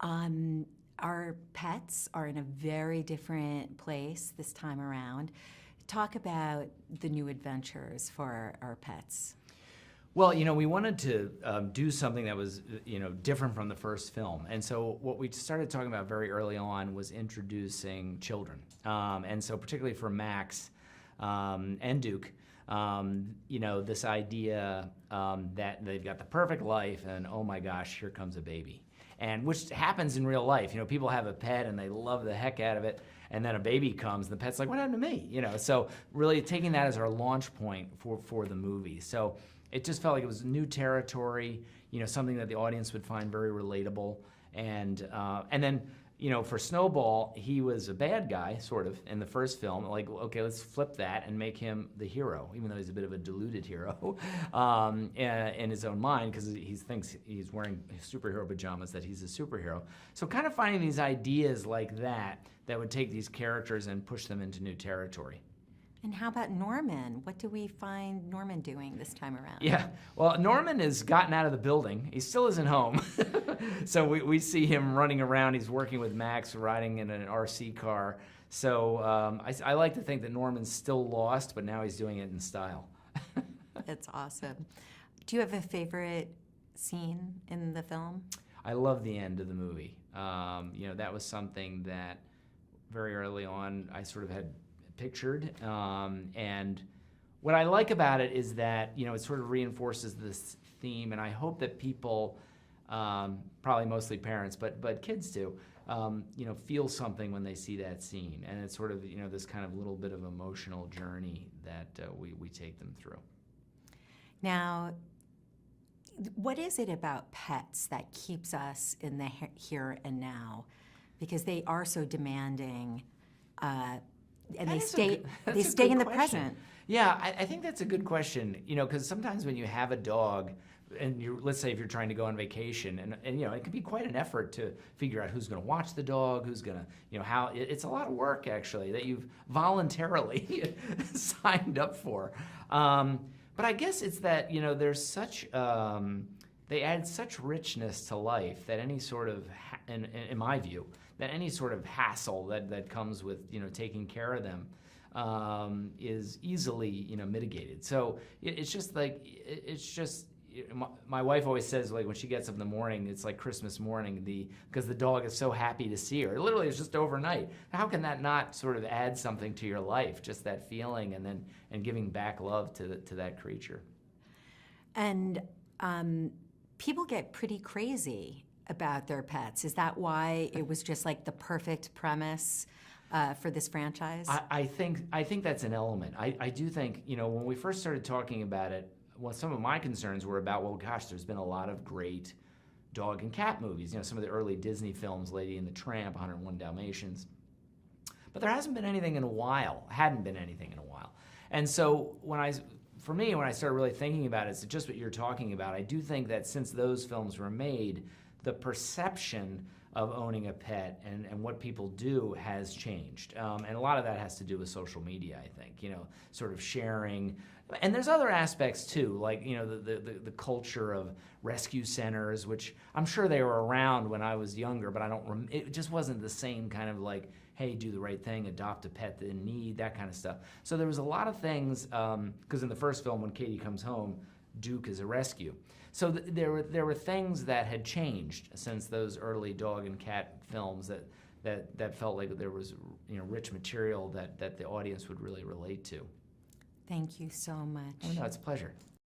Our pets are in a very different place this time around. Talk about the new adventures for our pets. Well, we wanted to do something that was, different from the first film. And so what we started talking about very early on was introducing children. And so particularly for Max and Duke, this idea that they've got the perfect life and, oh my gosh, here comes a baby. And which happens in real life. People have a pet and they love the heck out of it, and then a baby comes and the pet's like, what happened to me? So really taking that as our launch point for the movie. So it just felt like it was new territory, something that the audience would find very relatable. And then, for Snowball, he was a bad guy, sort of, in the first film. Like, okay, let's flip that and make him the hero, even though he's a bit of a deluded hero in his own mind, because he thinks he's wearing superhero pajamas, that he's a superhero. So kind of finding these ideas like that would take these characters and push them into new territory. And how about Norman? What do we find Norman doing this time around? Yeah, well, Norman has gotten out of the building. He still isn't home. So we see him running around. He's working with Max, riding in an RC car. So I like to think that Norman's still lost, but now he's doing it in style. That's awesome. Do you have a favorite scene in the film? I love the end of the movie. That was something that very early on I sort of had pictured, and what I like about it is that it sort of reinforces this theme, and I hope that people, probably mostly parents, but kids too, feel something when they see that scene, and it's sort of this kind of little bit of emotional journey that we take them through. Now, what is it about pets that keeps us in the here and now? Because they are so demanding. And they stay in the present. Yeah, I think that's a good question. Because sometimes when you have a dog, and let's say if you're trying to go on vacation, and it can be quite an effort to figure out who's going to watch the dog, who's going to, how it's a lot of work actually that you've voluntarily signed up for. But I guess it's that there's such they add such richness to life that any sort of, in my view, that any sort of hassle that comes with taking care of them is easily mitigated. So it's just my wife always says, like, when she gets up in the morning, it's like Christmas morning because the dog is so happy to see her. Literally, it's just overnight. How can that not sort of add something to your life? Just that feeling, and giving back love to that creature. And people get pretty crazy about their pets. Is that why it was just like the perfect premise for this franchise? I think that's an element. I do think, when we first started talking about it, some of my concerns were about, well, gosh, there's been a lot of great dog and cat movies. Some of the early Disney films, Lady and the Tramp, 101 Dalmatians. But there hasn't been anything in a while. Hadn't been anything in a while. And so when I started really thinking about it, it's just what you're talking about. I do think that since those films were made, the perception of owning a pet and what people do has changed. And a lot of that has to do with social media, I think, sort of sharing. And there's other aspects too, like, the culture of rescue centers, which I'm sure they were around when I was younger, but it just wasn't the same kind of like, hey, do the right thing, adopt a pet in need, that kind of stuff. So there was a lot of things, because in the first film, when Katie comes home, Duke is a rescue. So there were things that had changed since those early dog and cat films that felt like there was rich material that the audience would really relate to. Thank you so much. Oh, no, it's a pleasure.